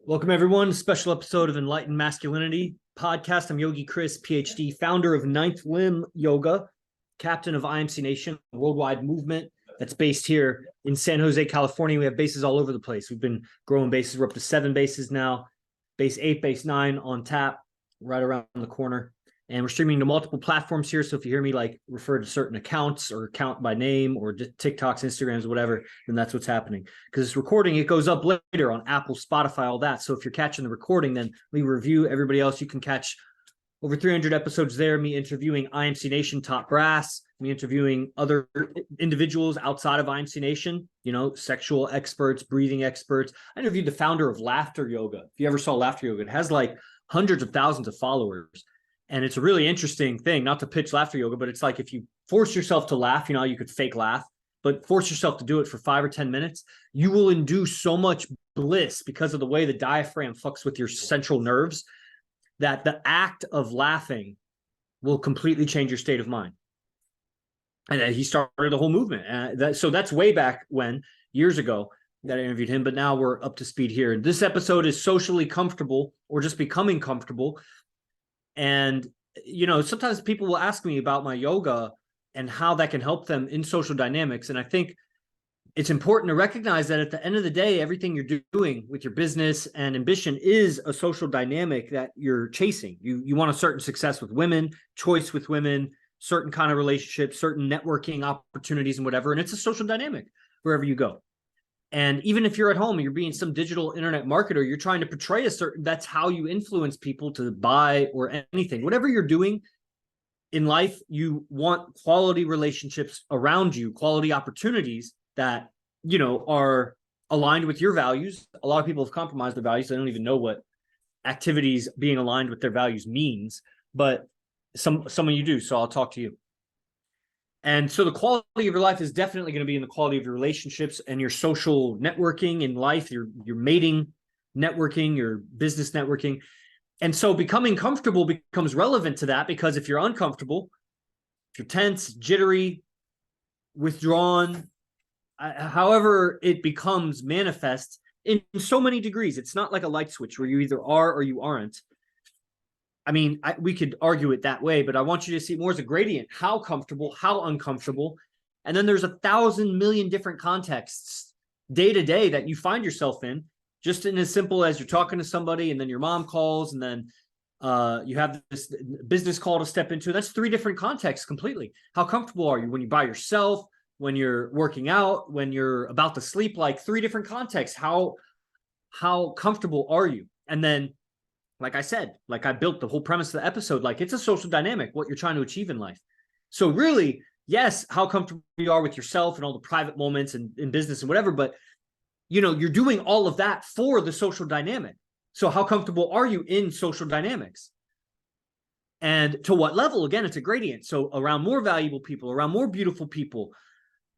Welcome, everyone. Special episode of Enlightened Masculinity podcast. I'm Yogi Chris, PhD, founder of Ninth Limb Yoga, captain of IMC Nation, a worldwide movement that's based here in San Jose, California. We have bases all over the place. We've been growing bases. We're up to 7 bases now. Base 8, base 9 on tap, right around the corner. And we're streaming to multiple platforms here. So if you hear me like refer to certain accounts or account by name or TikToks, Instagrams, whatever, then that's what's happening. Because it's recording, it goes up later on Apple, Spotify, all that. So if you're catching the recording, then leave a review. Everybody else, you can catch over 300 episodes there, me interviewing IMC Nation top brass, me interviewing other individuals outside of IMC Nation, you know, sexual experts, breathing experts. I interviewed the founder of Laughter Yoga. If you ever saw Laughter Yoga, it has like hundreds of thousands of followers. And it's a really interesting thing, not to pitch Laughter Yoga, but it's like if you force yourself to laugh, you know, you could fake laugh, but force yourself to do it for 5 or 10 minutes, you will induce so much bliss because of the way the diaphragm fucks with your central nerves that the act of laughing will completely change your state of mind. And he started a whole movement. So that's way back when, years ago, that I interviewed him, but now we're up to speed here. And this episode is socially comfortable or just becoming comfortable. And, you know, sometimes people will ask me about my yoga and how that can help them in social dynamics. And I think it's important to recognize that at the end of the day, everything you're doing with your business and ambition is a social dynamic that you're chasing. You want a certain success with women, choice with women, certain kind of relationships, certain networking opportunities and whatever. And it's a social dynamic wherever you go. And even if you're at home and you're being some digital internet marketer, you're trying to portray a certain, that's how you influence people to buy or anything. Whatever you're doing in life, you want quality relationships around you, quality opportunities that, you know, are aligned with your values. A lot of people have compromised their values. They don't even know what activities being aligned with their values means, but some of you do. So I'll talk to you. And so the quality of your life is definitely going to be in the quality of your relationships and your social networking in life, your mating networking, your business networking. And so becoming comfortable becomes relevant to that, because if you're uncomfortable, if you're tense, jittery, withdrawn, however it becomes manifest in so many degrees. It's not like a light switch where you either are or you aren't. I mean, we could argue it that way, but I want you to see more as a gradient. How comfortable, how uncomfortable. And then there's 1,000 million different contexts day to day that you find yourself in, just in as simple as you're talking to somebody and then your mom calls and then you have this business call to step into. That's 3 different contexts completely. How comfortable are you when you're by yourself, when you're working out, when you're about to sleep? Like 3 different contexts. How comfortable are you? And then, like I said, like I built the whole premise of the episode, like it's a social dynamic, what you're trying to achieve in life. So really, yes, how comfortable you are with yourself and all the private moments and in business and whatever, but you know, you're doing all of that for the social dynamic. So how comfortable are you in social dynamics? And to what level? Again, it's a gradient. So around more valuable people, around more beautiful people,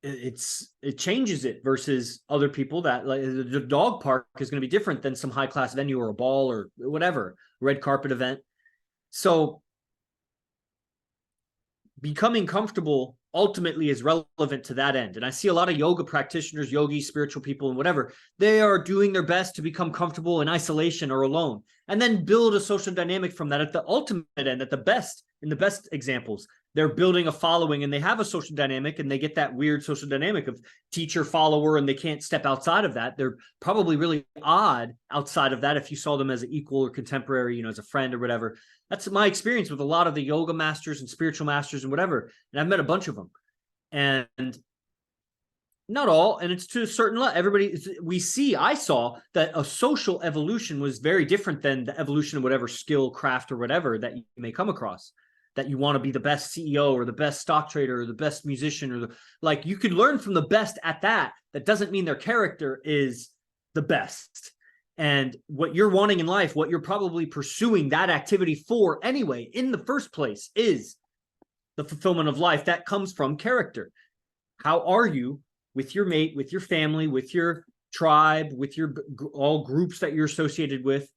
it changes it versus other people. That like the dog park is going to be different than some high class venue or a ball or whatever, red carpet event. So becoming comfortable ultimately is relevant to that end. And I see a lot of yoga practitioners, yogis, spiritual people, and whatever, they are doing their best to become comfortable in isolation or alone, and then build a social dynamic from that at the ultimate end, at the best, in the best examples. They're building a following and they have a social dynamic, and they get that weird social dynamic of teacher follower, and they can't step outside of that. They're probably really odd outside of that if you saw them as an equal or contemporary, you know, as a friend or whatever. That's my experience with a lot of the yoga masters and spiritual masters and whatever. And I've met a bunch of them, and not all, and it's to a certain level. I saw that a social evolution was very different than the evolution of whatever skill, craft, or whatever that you may come across. That you want to be the best CEO or the best stock trader or the best musician, or like you could learn from the best at that. That doesn't mean their character is the best. And what you're wanting in life, what you're probably pursuing that activity for anyway, in the first place, is the fulfillment of life that comes from character. How are you with your mate, with your family, with your tribe, with your all groups that you're associated with?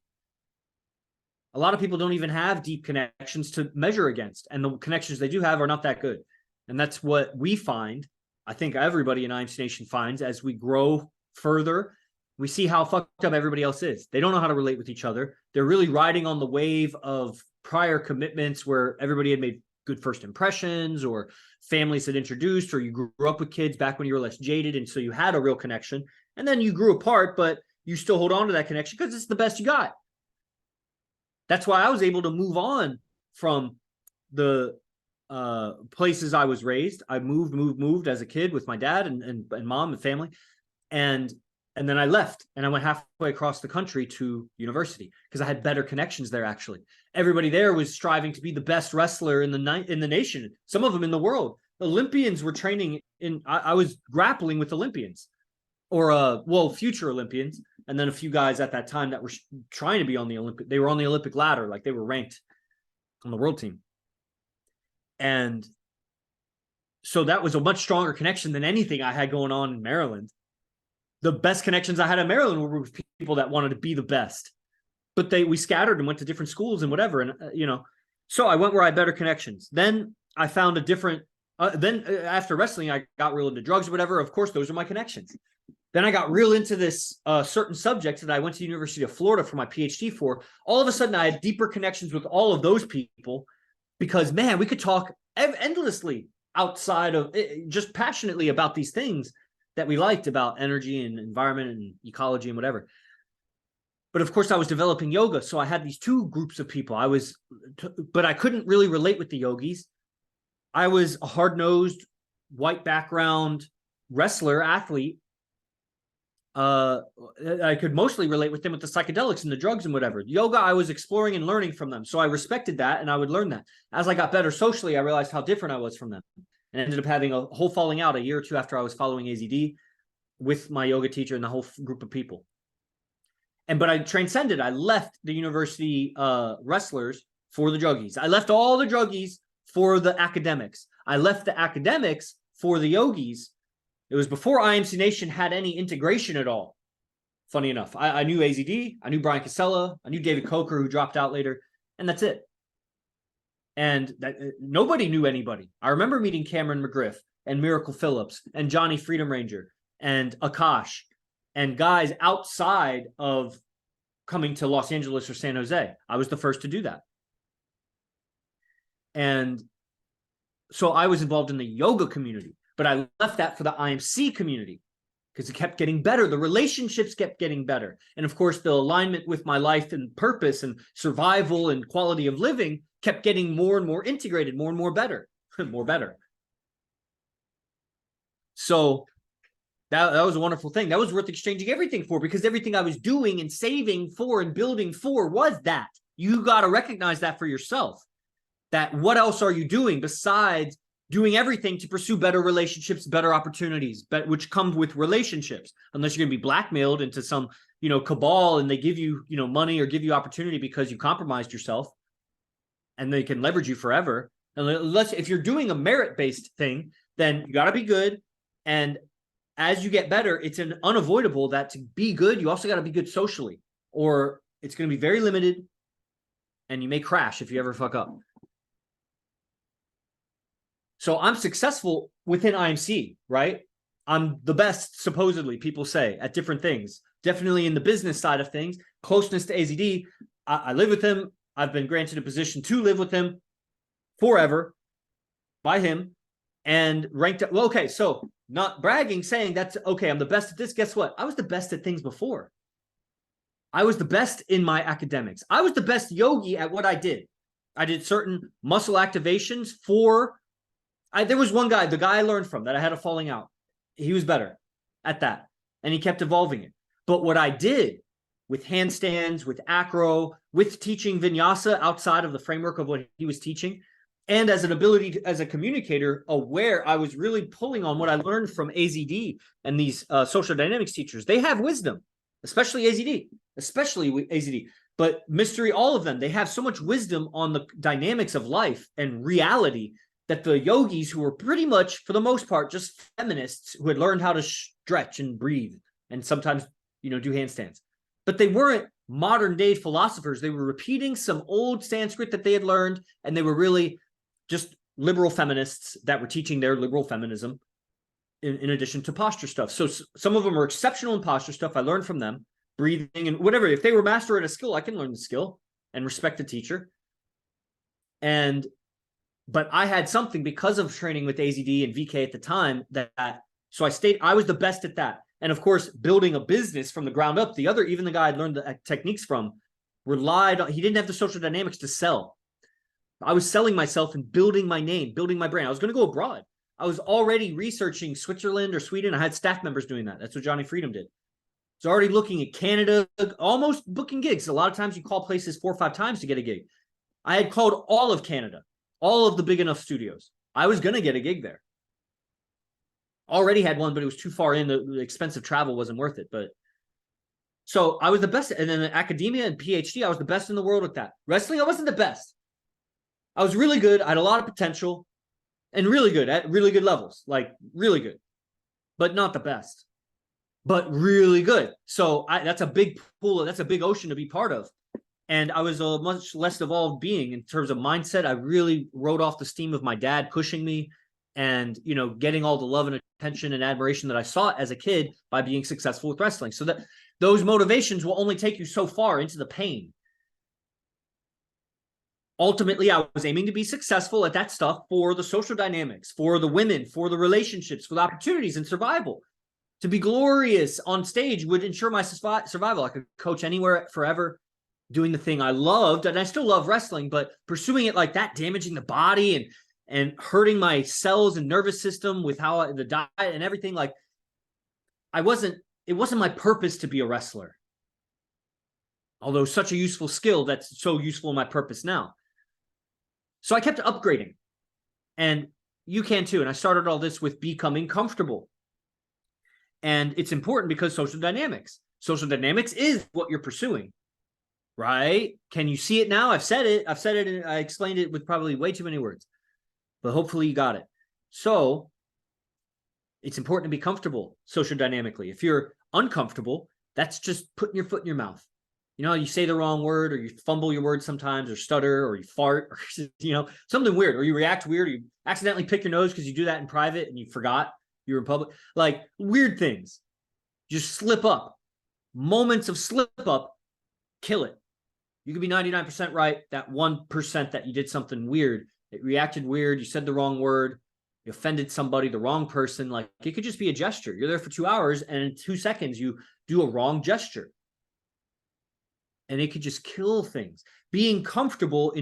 A lot of people don't even have deep connections to measure against, and the connections they do have are not that good. And that's what we find. I think everybody in IMC Nation finds as we grow further we see how fucked up everybody else is. They don't know how to relate with each other. They're really riding on the wave of prior commitments where everybody had made good first impressions, or families had introduced, or you grew up with kids back when you were less jaded, and so you had a real connection. And then you grew apart, but you still hold on to that connection because it's the best you got. That's why I was able to move on from the places I was raised. I moved as a kid with my dad and mom and family. And then I left and I went halfway across the country to university because I had better connections there. Actually, everybody there was striving to be the best wrestler in the nation. Some of them in the world. Olympians were training in. I was grappling with Olympians, or future Olympians, and then a few guys at that time that were trying to be on the Olympic. They were on the Olympic ladder, like they were ranked on the world team. And so that was a much stronger connection than anything I had going on in Maryland. The best connections I had in Maryland were with people that wanted to be the best, but we scattered and went to different schools and whatever. And, so I went where I had better connections. Then I found a different, then after wrestling, I got real into drugs or whatever. Of course, those are my connections. Then I got real into this certain subject that I went to the University of Florida for my PhD for. All of a sudden, I had deeper connections with all of those people because, man, we could talk endlessly outside of just passionately about these things that we liked about energy and environment and ecology and whatever. But of course I was developing yoga. So I had these two groups of people. But I couldn't really relate with the yogis. I was a hard-nosed, white background wrestler, athlete. I could mostly relate with them with the psychedelics and the drugs and whatever. Yoga, I was exploring and learning from them. So I respected that and I would learn that. As I got better socially, I realized how different I was from them. And ended up having a whole falling out a year or two after I was following AZD with my yoga teacher and the whole group of people. But I transcended. I left the university wrestlers for the druggies. I left all the druggies for the academics. I left the academics for the yogis. It was before IMC Nation had any integration at all. Funny enough, I knew AZD, I knew Brian Casella, I knew David Coker, who dropped out later, and that's it. And nobody knew anybody. I remember meeting Cameron McGriff and Miracle Phillips and Johnny Freedom Ranger and Akash and guys outside of coming to Los Angeles or San Jose. I was the first to do that. And so I was involved in the yoga community, but I left that for the IMC community because it kept getting better. The relationships kept getting better. And of course, the alignment with my life and purpose and survival and quality of living kept getting more and more integrated, more and more better, more better. So that was a wonderful thing. That was worth exchanging everything for because everything I was doing and saving for and building for was that. You got to recognize that for yourself. That what else are you doing besides doing everything to pursue better relationships, better opportunities, which come with relationships, unless you're going to be blackmailed into some, cabal and they give you, money or give you opportunity because you compromised yourself and they can leverage you forever. Unless if you're doing a merit-based thing, then you got to be good. And as you get better, it's unavoidable that to be good, you also got to be good socially, or it's going to be very limited and you may crash if you ever fuck up. So I'm successful within IMC, right? I'm the best, supposedly, people say, at different things. Definitely in the business side of things. Closeness to AZD. I live with him. I've been granted a position to live with him forever by him and ranked. Well, okay, so not bragging, saying that's okay, I'm the best at this. Guess what? I was the best at things before. I was the best in my academics. I was the best yogi at what I did. I did certain muscle activations for... there was one guy, the guy I learned from that I had a falling out. He was better at that. And he kept evolving it. But what I did with handstands, with acro, with teaching vinyasa outside of the framework of what he was teaching, and as an ability as a communicator, aware, I was really pulling on what I learned from AZD and these social dynamics teachers. They have wisdom, especially AZD. But mystery, all of them, they have so much wisdom on the dynamics of life and reality that the yogis, who were pretty much, for the most part, just feminists who had learned how to stretch and breathe and sometimes, do handstands. But they weren't modern day philosophers. They were repeating some old Sanskrit that they had learned, and they were really just liberal feminists that were teaching their liberal feminism. in addition to posture stuff. So some of them are exceptional in posture stuff. I learned from them, breathing and whatever. If they were master at a skill, I can learn the skill and respect the teacher. But I had something because of training with AZD and VK at the time so I was the best at that. And of course, building a business from the ground up, even the guy I'd learned the techniques from he didn't have the social dynamics to sell. I was selling myself and building my name, building my brand. I was going to go abroad. I was already researching Switzerland or Sweden. I had staff members doing that. That's what Johnny Freedom did. So already looking at Canada, almost booking gigs. A lot of times you call places 4 or 5 times to get a gig. I had called all of Canada, all of the big enough studios. I was going to get a gig there. Already had one, but it was too far in. The expensive travel wasn't worth it. But so I was the best. And then academia and PhD, I was the best in the world with that. Wrestling, I wasn't the best. I was really good. I had a lot of potential and really good at really good levels, like really good, but not the best, but really good. So that's a big pool. That's a big ocean to be part of. And I was a much less evolved being in terms of mindset. I really rode off the steam of my dad pushing me and, getting all the love and attention and admiration that I sought as a kid by being successful with wrestling. So that those motivations will only take you so far into the pain. Ultimately, I was aiming to be successful at that stuff for the social dynamics, for the women, for the relationships, for the opportunities and survival. To be glorious on stage would ensure my survival. I could coach anywhere forever, doing the thing I loved, and I still love wrestling, but pursuing it like that, damaging the body and hurting my cells and nervous system with the diet and everything, like it wasn't my purpose to be a wrestler. Although such a useful skill that's so useful in my purpose now. So I kept upgrading, and you can too. And I started all this with becoming comfortable. And it's important because social dynamics is what you're pursuing, right? Can you see it now? I've said it, and I explained it with probably way too many words, but hopefully you got it. So it's important to be comfortable social dynamically. If you're uncomfortable, that's just putting your foot in your mouth. You say the wrong word, or you fumble your words sometimes, or stutter, or you fart, or, something weird, or you react weird, or you accidentally pick your nose because you do that in private and you forgot you were in public. Like weird things. Just slip up. Moments of slip up, kill it. You could be 99% right. That 1% that you did something weird, it reacted weird, you said the wrong word, you offended somebody, the wrong person. Like it could just be a gesture. You're there for 2 hours, and in 2 seconds, you do a wrong gesture. And it could just kill things. Being comfortable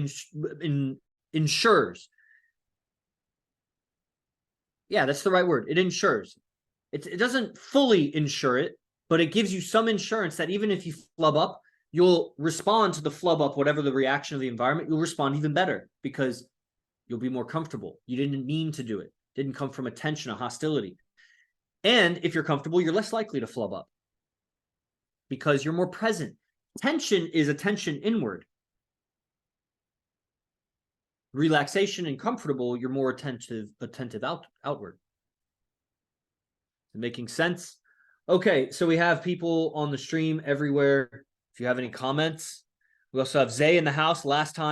ensures. Yeah, that's the right word. It ensures. It doesn't fully insure it, but it gives you some insurance that even if you flub up, you'll respond to the flub up, whatever the reaction of the environment, you'll respond even better because you'll be more comfortable. You didn't mean to do it. It didn't come from a tension, a hostility. And if you're comfortable, you're less likely to flub up because you're more present. Tension is attention inward. Relaxation and comfortable, you're more attentive outward. Making sense? Okay, so we have people on the stream everywhere. If you have any comments, we also have Zay in the house. Last day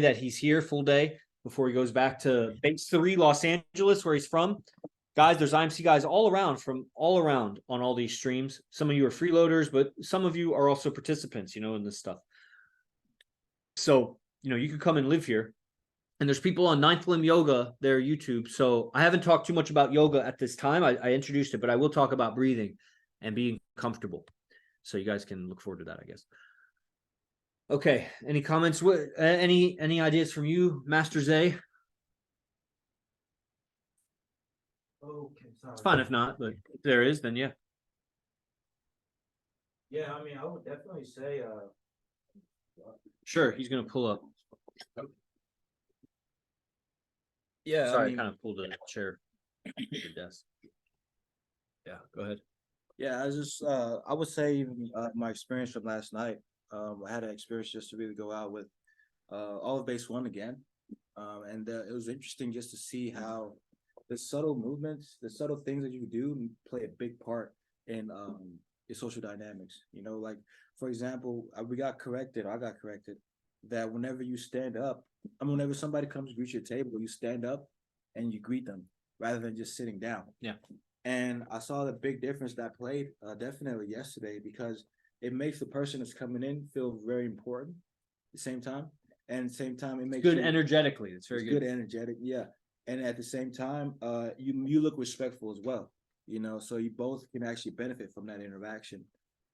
that he's here, full day before he goes back to base 3, Los Angeles, where he's from. Guys, there's IMC guys all around on all these streams. Some of you are freeloaders, but some of you are also participants, in this stuff. So, you could come and live here. And there's people on Ninth Limb Yoga, their YouTube. So I haven't talked too much about yoga at this time. I introduced it, but I will talk about breathing and being comfortable. So you guys can look forward to that, I guess. Okay. Any comments? Any ideas from you, Master Zay? Okay, sorry. It's fine if not, but if there is, then yeah. Yeah, I would definitely say Sure, he's gonna pull up. Yeah, Sorry, I kind of pulled the chair to the desk. Yeah, go ahead. Yeah, I would say my experience from last night. I had an experience just to really go out with all of base 1 again. And it was interesting just to see how the subtle movements, the subtle things that you do play a big part in your social dynamics. Like for example, I got corrected that whenever you stand up, whenever somebody comes to reach your table, you stand up, and you greet them rather than just sitting down. Yeah. And I saw the big difference that played definitely yesterday, because it makes the person that's coming in feel very important at the same time. And at the same time, it makes Good you energetically. It's very it's good. good energetic, yeah. And at the same time, you look respectful as well, so you both can actually benefit from that interaction.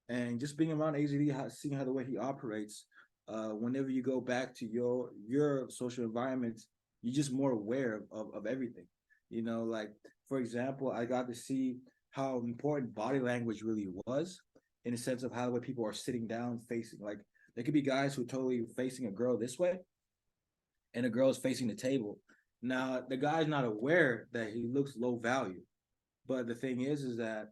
And just being around AZD, seeing how the way he operates, whenever you go back to your social environment, you're just more aware of everything. Like, for example, I got to see how important body language really was, in the sense of how the way people are sitting down facing. Like, there could be guys who are totally facing a girl this way, and a girl is facing the table. Now, the guy's not aware that he looks low value, but the thing is that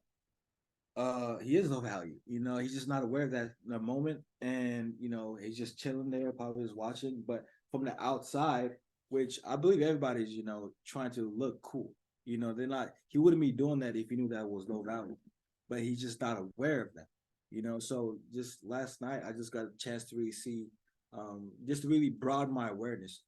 he is low value. He's just not aware of that in the moment, and he's just chilling there, probably just watching. But from the outside, which I believe everybody's trying to look cool. They're not. He wouldn't be doing that if he knew that was low value, but he's just not aware of that. So just last night, I just got a chance to really see, just to really broaden my awareness,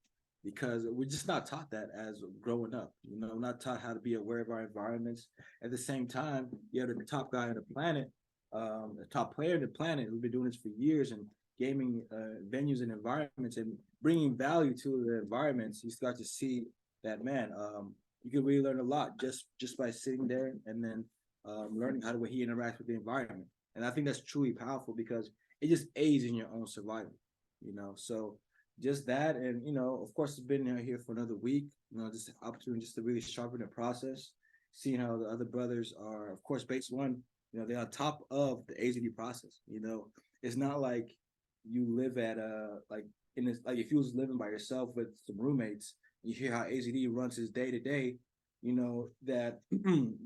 because we're just not taught that as growing up. We're not taught how to be aware of our environments. At the same time, you have the top guy on the planet, the top player on the planet, who's been doing this for years, and gaming venues and environments, and bringing value to the environments. You start to see that, man, you can really learn a lot just by sitting there, and then learning how the way he interacts with the environment. And I think that's truly powerful, because it just aids in your own survival. So just that. And of course, it's been here for another week, just an opportunity just to really sharpen the process, seeing how the other brothers are, of course, base one, they're on top of the AZD process. It's not like you live at like in this, like if you was living by yourself with some roommates, you hear how AZD runs his day to day, that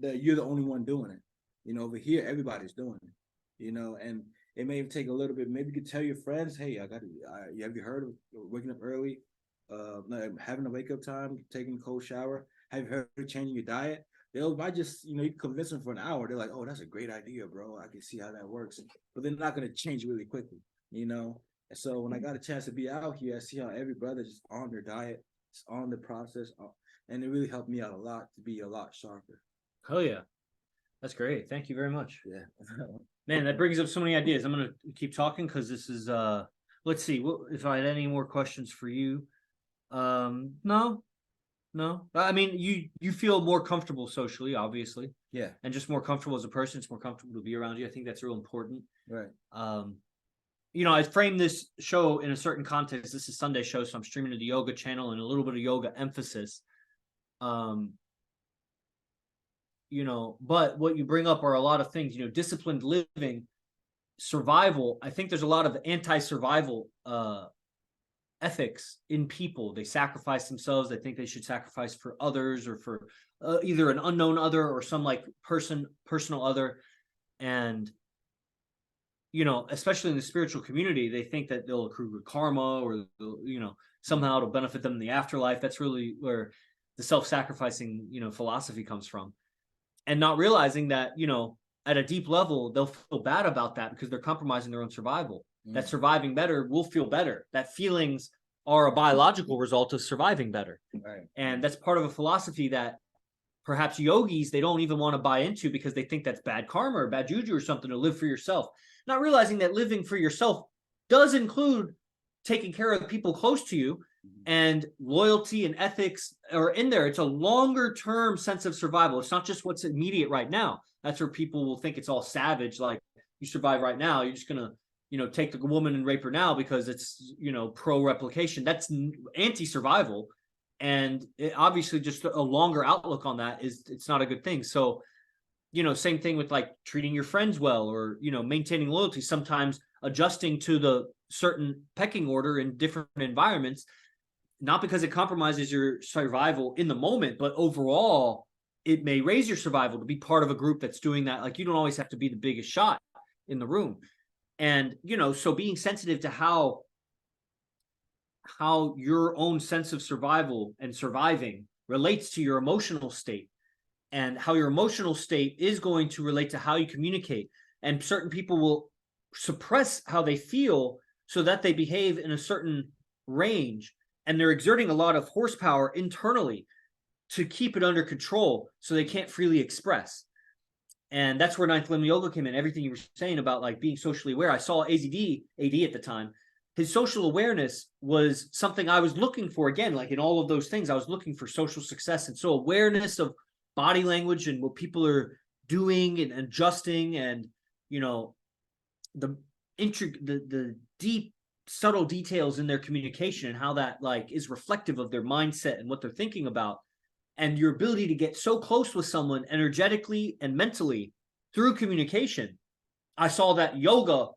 that you're the only one doing it. Over here, everybody's doing it. And it may take a little bit. Maybe you could tell your friends, "Hey, have you heard of waking up early, having a wake up time, taking a cold shower? Have you heard of changing your diet?" Might just, you can convince them for an hour. They're like, "Oh, that's a great idea, bro. I can see how that works." But they're not gonna change really quickly. And so when I got a chance to be out here, I see how every brother is on their diet, it's on the process, and it really helped me out a lot to be a lot sharper. Hell yeah. That's great. Thank you very much. Yeah. Man, that brings up so many ideas. I'm gonna keep talking, because this is let's see if I had any more questions for you. No. I mean, you feel more comfortable socially, obviously. Yeah. And just more comfortable as a person. It's more comfortable to be around you. I think that's real important. Right. I framed this show in a certain context. This is Sunday show, so I'm streaming to the yoga channel and a little bit of yoga emphasis. But what you bring up are a lot of things, disciplined living, survival. I think there's a lot of anti-survival ethics in people. They sacrifice themselves. They think they should sacrifice for others, or for either an unknown other or some like personal other. And, especially in the spiritual community, they think that they'll accrue good karma, or, somehow it'll benefit them in the afterlife. That's really where the self-sacrificing, philosophy comes from. And not realizing that, at a deep level, they'll feel bad about that because they're compromising their own survival. That surviving better will feel better. That feelings are a biological result of surviving better. Right. And that's part of a philosophy that perhaps yogis, they don't even want to buy into, because they think that's bad karma or bad juju or something to live for yourself. Not realizing that living for yourself does include taking care of the people close to you, and loyalty and ethics are in there. It's a longer term sense of survival. It's not just what's immediate right now. That's where people will think it's all savage. Like, you survive right now, you're just going to, take the woman and rape her now because it's, pro replication. That's anti-survival. And it obviously just a longer outlook on that it's not a good thing. So, same thing with like treating your friends well, or, maintaining loyalty, sometimes adjusting to the certain pecking order in different environments, not because it compromises your survival in the moment, but overall it may raise your survival to be part of a group that's doing that. Like, you don't always have to be the biggest shot in the room. And, so being sensitive to how your own sense of survival and surviving relates to your emotional state, and how your emotional state is going to relate to how you communicate. And certain people will suppress how they feel so that they behave in a certain range, and they're exerting a lot of horsepower internally. to keep it under control so they can't freely express. And that's where ninth limb yoga came in. Everything you were saying about like being socially aware. I saw AD at the time. His social awareness was something I was looking for. Again, like in all of those things, I was looking for social success. And so awareness of body language and what people are doing and adjusting, and, you know, the deep, subtle details in their communication and how that like is reflective of their mindset and what they're thinking about. And your ability to get so close with someone energetically and mentally through communication. I saw that yoga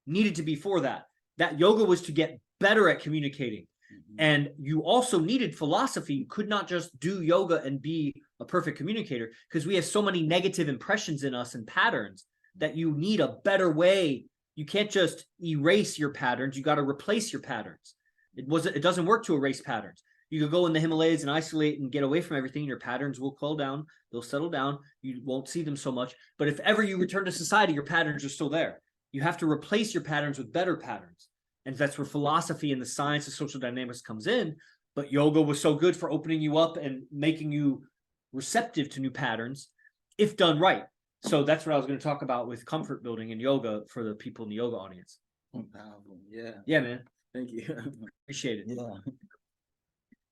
needed to be for that. That yoga was to get better at communicating. And you also needed philosophy. You could not just do yoga and be a perfect communicator, because we have so many negative impressions in us and patterns that you need a better way. You can't just erase your patterns. You got to replace your patterns. It doesn't work to erase patterns. You could go in the Himalayas and isolate and get away from everything. Your patterns will cool down. They'll settle down. You won't see them so much. But if ever you return to society, your patterns are still there. You have to replace your patterns with better patterns. And that's where philosophy and the science of social dynamics comes in. But yoga was so good for opening you up and making you receptive to new patterns if done right. So that's what I was going to talk about with comfort building and yoga for the people in the yoga audience. Powerful. Yeah. Yeah, man. Thank you. Appreciate it. Yeah.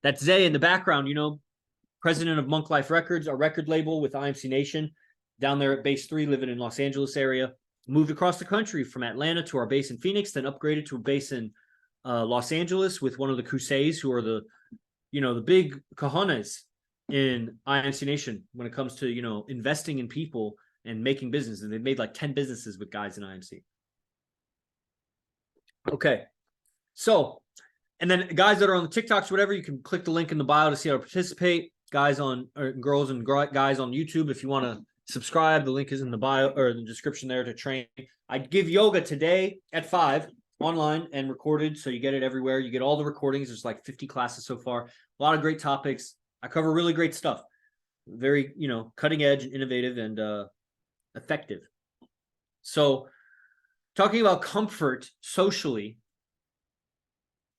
That's Zay in the background, you know, president of Monk Life Records, our record label with IMC Nation, down there at base 3, living in Los Angeles area. Moved across the country from Atlanta to our base in Phoenix, then upgraded to a base in Los Angeles with one of the Crusades, who are the, you know, the big cojones in IMC Nation when it comes to, you know, investing in people and making business. And they've made like 10 businesses with guys in IMC. Okay. So, and then guys that are on the TikToks, whatever, you can click the link in the bio to see how to participate. Guys on, or girls and guys on YouTube, if you want to subscribe, the link is in the bio or the description there to train. I give yoga today at 5 online and recorded, so you get it everywhere. You get all the recordings. There's like 50 classes so far. A lot of great topics. I cover really great stuff. Very, you know, cutting edge, innovative, and effective. So, talking about comfort socially,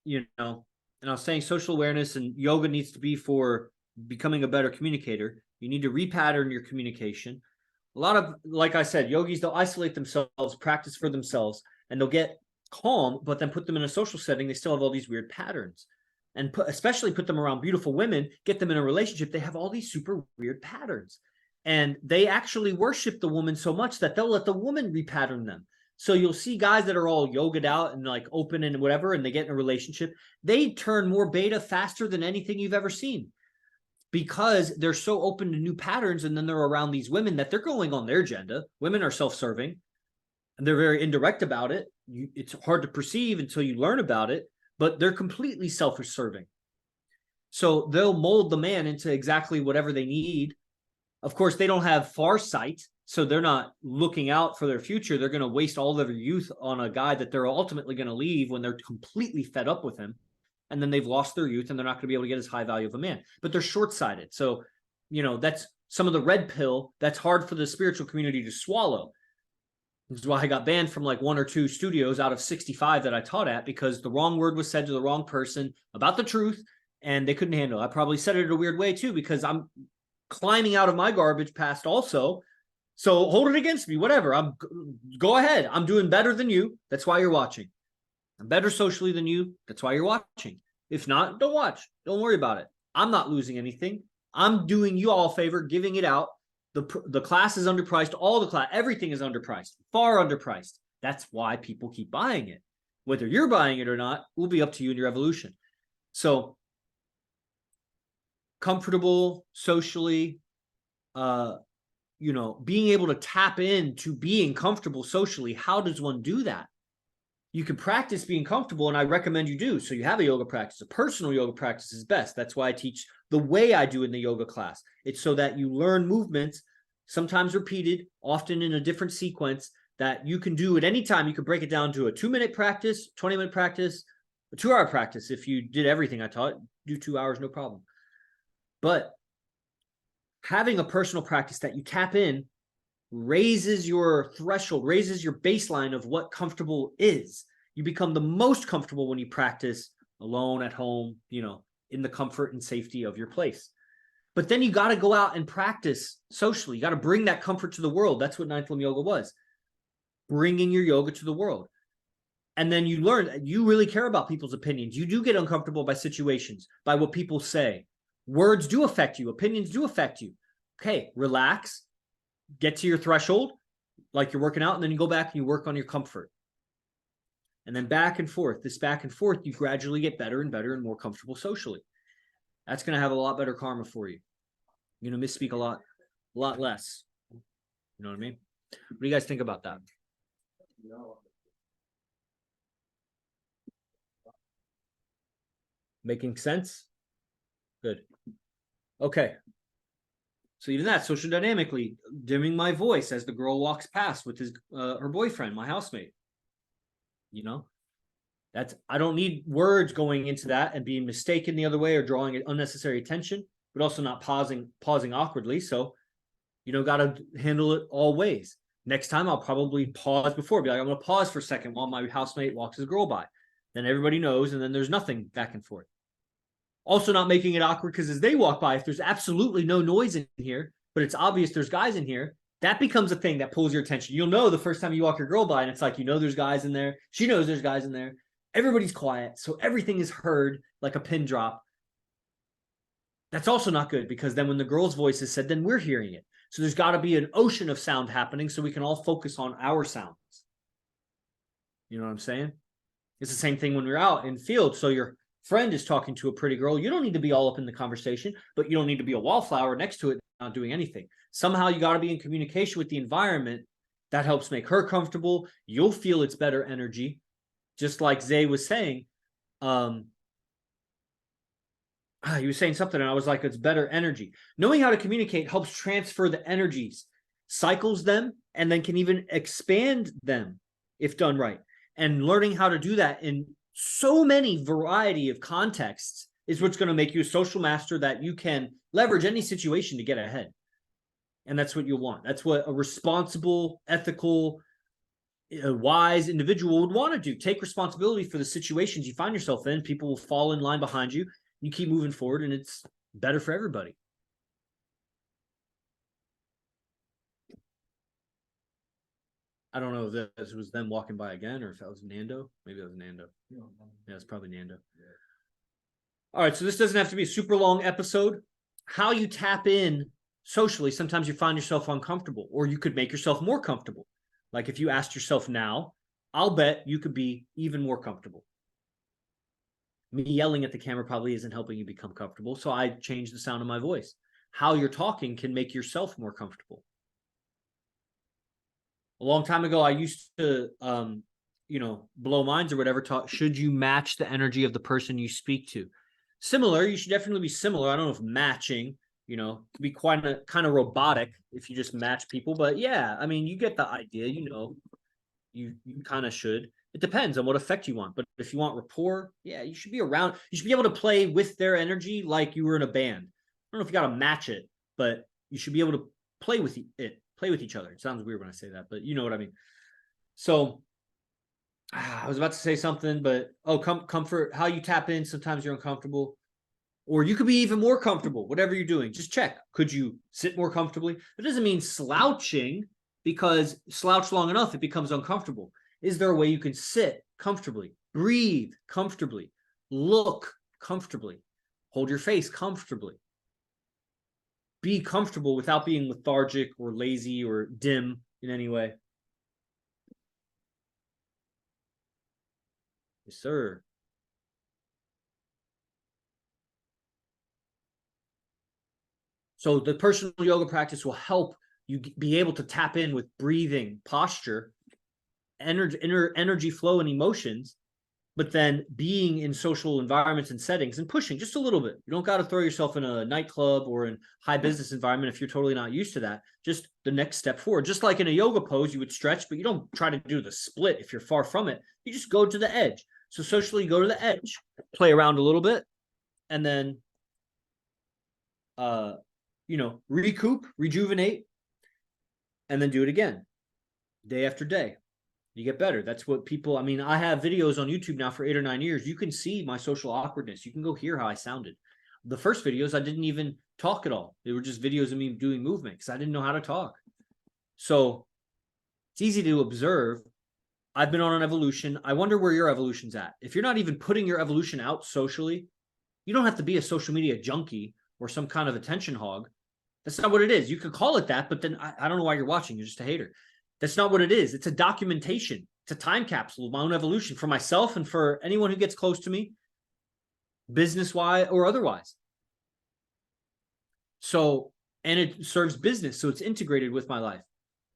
you know, and I was saying social awareness and yoga needs to be for becoming a better communicator. You need to repattern your communication. A lot of, like I said, yogis, they'll isolate themselves, practice for themselves, and they'll get calm, but then put them in a social setting. They still have all these weird patterns. And especially put them around beautiful women, get them in a relationship. They have all these super weird patterns. And they actually worship the woman so much that they'll let the woman repattern them. So you'll see guys that are all yogaed out and like open and whatever, and they get in a relationship. They turn more beta faster than anything you've ever seen, because they're so open to new patterns. And then they're around these women that they're going on their agenda. Women are self-serving and they're very indirect about it. It's hard to perceive until you learn about it, but they're completely self-serving. So they'll mold the man into exactly whatever they need. Of course, they don't have farsight, so they're not looking out for their future. They're going to waste all of their youth on a guy that they're ultimately going to leave when they're completely fed up with him. And then they've lost their youth and they're not going to be able to get as high value of a man. But they're short-sighted. So, you know, that's some of the red pill that's hard for the spiritual community to swallow. This is why I got banned from like 1 or 2 studios out of 65 that I taught at, because the wrong word was said to the wrong person about the truth and they couldn't handle it. I probably said it in a weird way too, because I'm climbing out of my garbage past also. So hold it against me, whatever. Go ahead. I'm doing better than you. That's why you're watching. I'm better socially than you. That's why you're watching. If not, don't watch. Don't worry about it. I'm not losing anything. I'm doing you all a favor, giving it out. The class is underpriced. All the class, everything is underpriced, far underpriced. That's why people keep buying it. Whether you're buying it or not will be up to you and your evolution. So comfortable socially, you know, being able to tap into being comfortable socially. How does one do that? You can practice being comfortable, and I recommend you do. So you have a yoga practice. A personal yoga practice is best. That's why I teach the way I do in the yoga class. It's so that you learn movements, sometimes repeated, often in a different sequence, that you can do at any time. You can break it down to a 2-minute practice, 20-minute practice, a 2-hour practice. If you did everything I taught, do 2 hours, no problem. But having a personal practice that you tap in raises your threshold, raises your baseline of what comfortable is. You become the most comfortable when you practice alone at home, you know, in the comfort and safety of your place. But then you got to go out and practice socially. You got to bring that comfort to the world. That's what ninth limb yoga was. Bringing your yoga to the world. And then you learn, you really care about people's opinions. You do get uncomfortable by situations, by what people say. Words do affect you. Opinions do affect you. Okay, relax, get to your threshold, like you're working out, and then you go back and you work on your comfort. And then back and forth, this back and forth, you gradually get better and better and more comfortable socially. That's going to have a lot better karma for you. You're going to misspeak a lot less. You know what I mean? What do you guys think about that? Making sense? Good. Okay. So even that, social dynamically, dimming my voice as the girl walks past with his her boyfriend, my housemate. You know, I don't need words going into that and being mistaken the other way or drawing unnecessary attention, but also not pausing awkwardly. So, got to handle it all ways. Next time I'll probably pause before, be like, I'm going to pause for a second while my housemate walks his girl by. Then everybody knows, and then there's nothing back and forth. Also not making it awkward, because as they walk by, if there's absolutely no noise in here, but it's obvious there's guys in here, that becomes a thing that pulls your attention. You'll know the first time you walk your girl by, and it's like, there's guys in there. She knows there's guys in there. Everybody's quiet, so everything is heard like a pin drop. That's also not good, because then when the girl's voice is said, then we're hearing it. So there's got to be an ocean of sound happening so we can all focus on our sounds. You know what I'm saying? It's the same thing when we're out in field. So your friend is talking to a pretty girl. You don't need to be all up in the conversation, but you don't need to be a wallflower next to it, not doing anything. Somehow you got to be in communication with the environment. That helps make her comfortable. You'll feel it's better energy. Just like Zay was saying, he was saying something and I was like, it's better energy. Knowing how to communicate helps transfer the energies, cycles them, and then can even expand them if done right. And learning how to do that in so many variety of contexts is what's going to make you a social master that you can leverage any situation to get ahead. And that's what you want. That's what a responsible, ethical, wise individual would want to do. Take responsibility for the situations you find yourself in. People will fall in line behind you. You keep moving forward, and it's better for everybody. I don't know if this was them walking by again or if that was Nando. Maybe that was Nando. Yeah, it's probably Nando. Yeah. All right, so this doesn't have to be a super long episode. How you tap in socially, sometimes you find yourself uncomfortable, or you could make yourself more comfortable. Like if you asked yourself now, I'll bet you could be even more comfortable. Me yelling at the camera probably isn't helping you become comfortable, so I changed the sound of my voice. How you're talking can make yourself more comfortable. A long time ago, I used to, blow minds or whatever, talk, should you match the energy of the person you speak to? Similar, you should definitely be similar. I don't know if matching, be kind of robotic if you just match people. But yeah, I mean, you get the idea, you kind of should. It depends on what effect you want. But if you want rapport, yeah, you should be around. You should be able to play with their energy like you were in a band. I don't know if you got to match it, but you should be able to play with each other. It sounds weird when I say that, but you know what I mean. So I was about to say something, but comfort, how you tap in. Sometimes you're uncomfortable, or you could be even more comfortable, whatever you're doing. Just check. Could you sit more comfortably? It doesn't mean slouching, because slouch long enough, it becomes uncomfortable. Is there a way you can sit comfortably, breathe comfortably, look comfortably, hold your face comfortably, be comfortable without being lethargic or lazy or dim in any way? Yes, sir. So the personal yoga practice will help you be able to tap in with breathing, posture, energy flow, and emotions, but then being in social environments and settings and pushing just a little bit. You don't got to throw yourself in a nightclub or in high business environment if you're totally not used to that. Just the next step forward. Just like in a yoga pose, you would stretch, but you don't try to do the split if you're far from it. You just go to the edge. So socially, go to the edge, play around a little bit, and then recoup, rejuvenate, and then do it again, day after day. You get better. That's what people, I mean, I have videos on YouTube now for 8 or 9 years. You can see my social awkwardness. You can go hear how I sounded. The first videos, I didn't even talk at all. They were just videos of me doing movement because I didn't know how to talk. So it's easy to observe. I've been on an evolution. I wonder where your evolution's at. If you're not even putting your evolution out socially, you don't have to be a social media junkie or some kind of attention hog. That's not what it is. You could call it that, but then I don't know why you're watching. You're just a hater. That's not what it is. It's a documentation. It's a time capsule of my own evolution for myself and for anyone who gets close to me, business-wise or otherwise. So, and it serves business. So it's integrated with my life.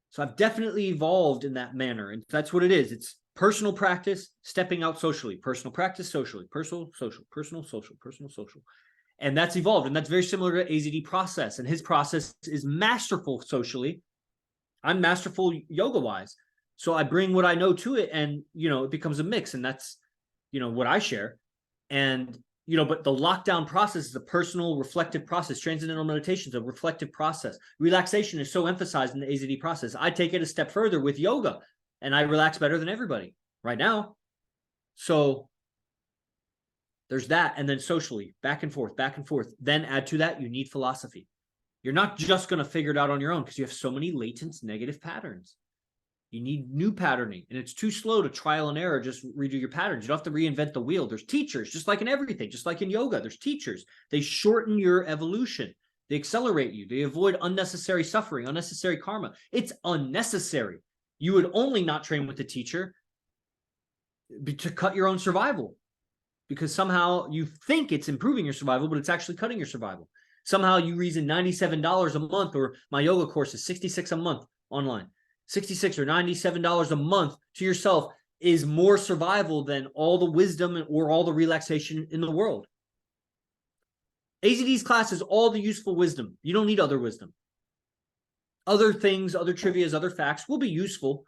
So I've definitely evolved in that manner. And that's what it is. It's personal practice, stepping out socially, personal practice socially, personal, social, personal, social, personal, social. And that's evolved. And that's very similar to AZD process. And his process is masterful socially. I'm masterful yoga wise. So I bring what I know to it, and, you know, it becomes a mix. And that's, you know, what I share. And, you know, but the lockdown process is a personal reflective process. Transcendental meditation is a reflective process. Relaxation is so emphasized in the AZD process. I take it a step further with yoga, and I relax better than everybody right now. So there's that. And then socially, back and forth, back and forth. Then add to that, you need philosophy. You're not just going to figure it out on your own because you have so many latent negative patterns. You need new patterning, and it's too slow to trial and error. Just redo your patterns. You don't have to reinvent the wheel. There's teachers, just like in everything, just like in yoga. There's teachers. They shorten your evolution. They accelerate you. They avoid unnecessary suffering, unnecessary karma. It's unnecessary. You would only not train with the teacher to cut your own survival, because somehow you think it's improving your survival, but it's actually cutting your survival. Somehow you reason $97 a month, or my yoga course is $66 a month online. $66 or $97 a month to yourself is more survival than all the wisdom or all the relaxation in the world. AZD's class is all the useful wisdom. You don't need other wisdom. Other things, other trivias, other facts will be useful,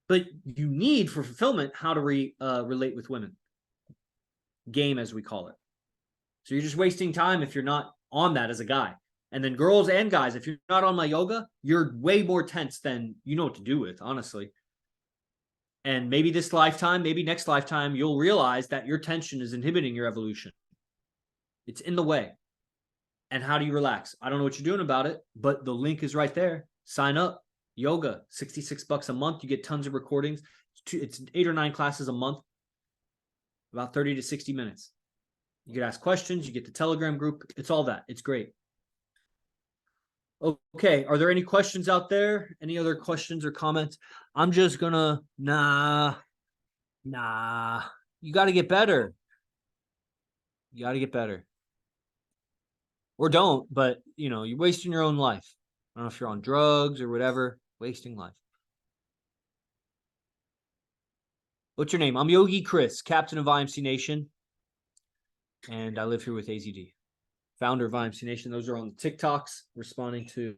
but you need for fulfillment how to relate with women. Game, as we call it. So you're just wasting time if you're not on that as a guy. And then girls and guys, if you're not on my yoga, you're way more tense than you know what to do with, honestly. And maybe this lifetime, maybe next lifetime, you'll realize that your tension is inhibiting your evolution. It's in the way. And how do you relax? I don't know what you're doing about it, but the link is right there. Sign up. Yoga, $66 a month. You get tons of recordings. It's 8 or 9 classes a month, about 30 to 60 minutes. You can ask questions. You get the Telegram group. It's all that. It's great. Okay, are there any questions out there? Any other questions or comments? I'm just gonna, nah. You got to get better. You got to get better. Or don't, but, you know, you're wasting your own life. I don't know if you're on drugs or whatever, wasting life. What's your name? I'm Yogi Chris, captain of IMC Nation. And I live here with AZD. Founder of IMC Nation. Those are on the TikToks, responding to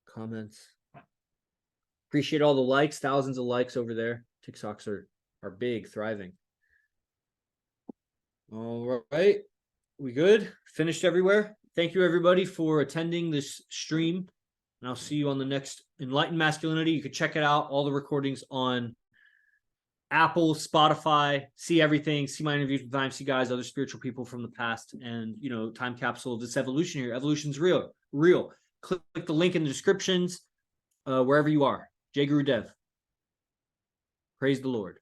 comments. Appreciate all the likes, thousands of likes over there. TikToks are big, thriving. All right. We good? Finished everywhere? Thank you, everybody, for attending this stream. And I'll see you on the next Enlightened Masculinity. You can check it out. All the recordings on Apple, Spotify, see everything, see my interviews with IMC guys, other spiritual people from the past, and, you know, time capsule of this evolution here. Evolution's real. Click the link in the descriptions, wherever you are. Jai Guru Dev. Praise the Lord.